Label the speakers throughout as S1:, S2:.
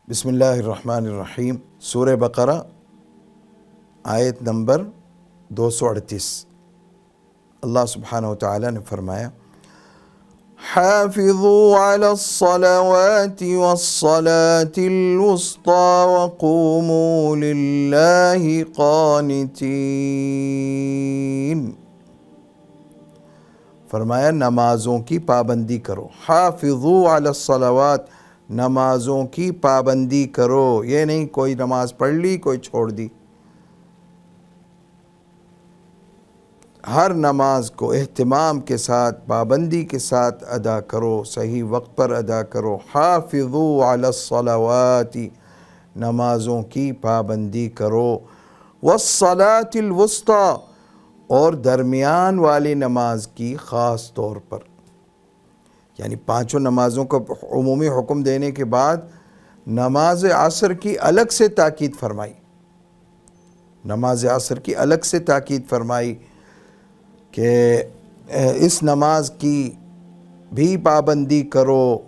S1: بسم اللہ الرحمن الرحیم۔ سورہ بقرہ آیت نمبر 238۔ اللہ سبحانہ وتعالی نے فرمایا حافظوا علی الصلوات والصلاة الوسطى وقوموا للہ قانتین۔ فرمایا نمازوں کی پابندی کرو۔ حافظوا علی الصلوات، نمازوں کی پابندی کرو، یہ نہیں کوئی نماز پڑھ لی کوئی چھوڑ دی، ہر نماز کو اہتمام کے ساتھ پابندی کے ساتھ ادا کرو، صحیح وقت پر ادا کرو۔ حافظوا علی الصلوات، نمازوں کی پابندی کرو، والصلاة الوسطی، اور درمیان والی نماز کی خاص طور پر، یعنی پانچوں نمازوں کو عمومی حکم دینے کے بعد نماز عصر کی الگ سے تاکید فرمائی، نماز عصر کی الگ سے تاکید فرمائی کہ اس نماز کی بھی پابندی کرو۔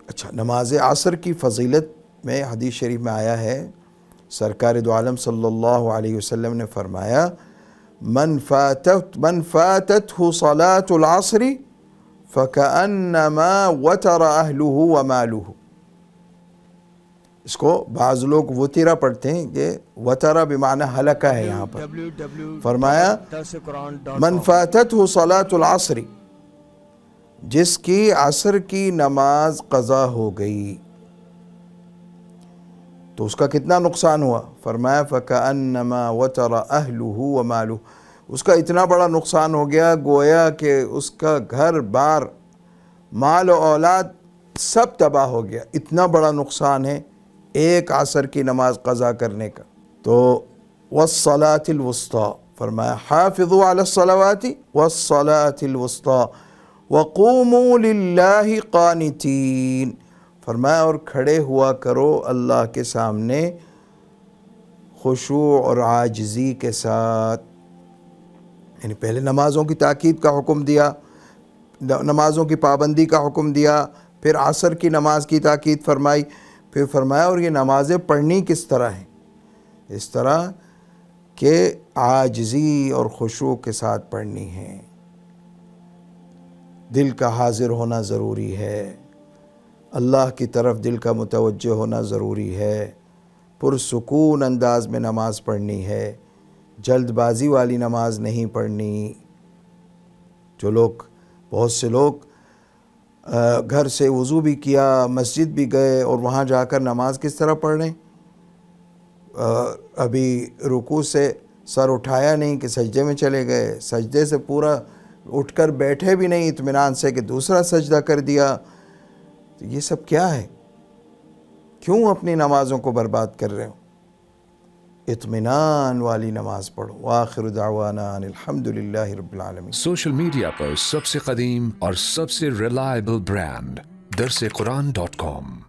S1: اچھا، نماز عصر کی فضیلت میں حدیث شریف میں آیا ہے، سرکار دو عالم صلی اللہ علیہ وسلم نے فرمایا من فاتته صلاة العصر فكأنما وتر أهله وماله۔ اس کو بعض لوگ وطیرہ پڑھتے ہیں، یہ وطرہ بمعنی ہلکہ ہے یہاں پر۔ فرمایا من فاتته صلاة العصر، جس کی عصر کی نماز قضا ہو گئی تو اس کا کتنا نقصان ہوا؟ فرمایا فَكَأَنَّمَا وَتَرَ أَهْلُهُ وَمَالُهُ، اس کا اتنا بڑا نقصان ہو گیا گویا کہ اس کا گھر بار مال و اولاد سب تباہ ہو گیا، اتنا بڑا نقصان ہے ایک عصر کی نماز قضا کرنے کا۔ تو وَالصَّلَاةِ الْوُسْطَى، فرمایا حافظوا علی الصلوات وَالصَّلَاةِ الْوُسْطَى وَقُومُوا لِلَّهِ قَانِتِينَ، فرمایا اور کھڑے ہوا کرو اللہ کے سامنے خشوع اور عاجزی کے ساتھ، یعنی پہلے نمازوں کی تاکید کا حکم دیا، نمازوں کی پابندی کا حکم دیا، پھر عصر کی نماز کی تاکید فرمائی، پھر فرمایا اور یہ نمازیں پڑھنی کس طرح ہیں؟ اس طرح کہ عاجزی اور خشوع کے ساتھ پڑھنی ہیں، دل کا حاضر ہونا ضروری ہے، اللہ کی طرف دل کا متوجہ ہونا ضروری ہے، پرسکون انداز میں نماز پڑھنی ہے، جلد بازی والی نماز نہیں پڑھنی۔ بہت سے لوگ گھر سے وضو بھی کیا، مسجد بھی گئے اور وہاں جا کر نماز کس طرح پڑھ رہے ہیں؟ ابھی رکوع سے سر اٹھایا نہیں کہ سجدے میں چلے گئے، سجدے سے پورا اٹھ کر بیٹھے بھی نہیں اطمینان سے کہ دوسرا سجدہ کر دیا۔ تو یہ سب کیا ہے؟ کیوں اپنی نمازوں کو برباد کر رہے ہو؟ اطمینان والی نماز پڑھو۔ وآخر دعوانا ان الحمدللہ رب العالمین۔
S2: سوشل میڈیا پر سب سے قدیم اور سب سے ریلائبل برانڈ درسقرآن.com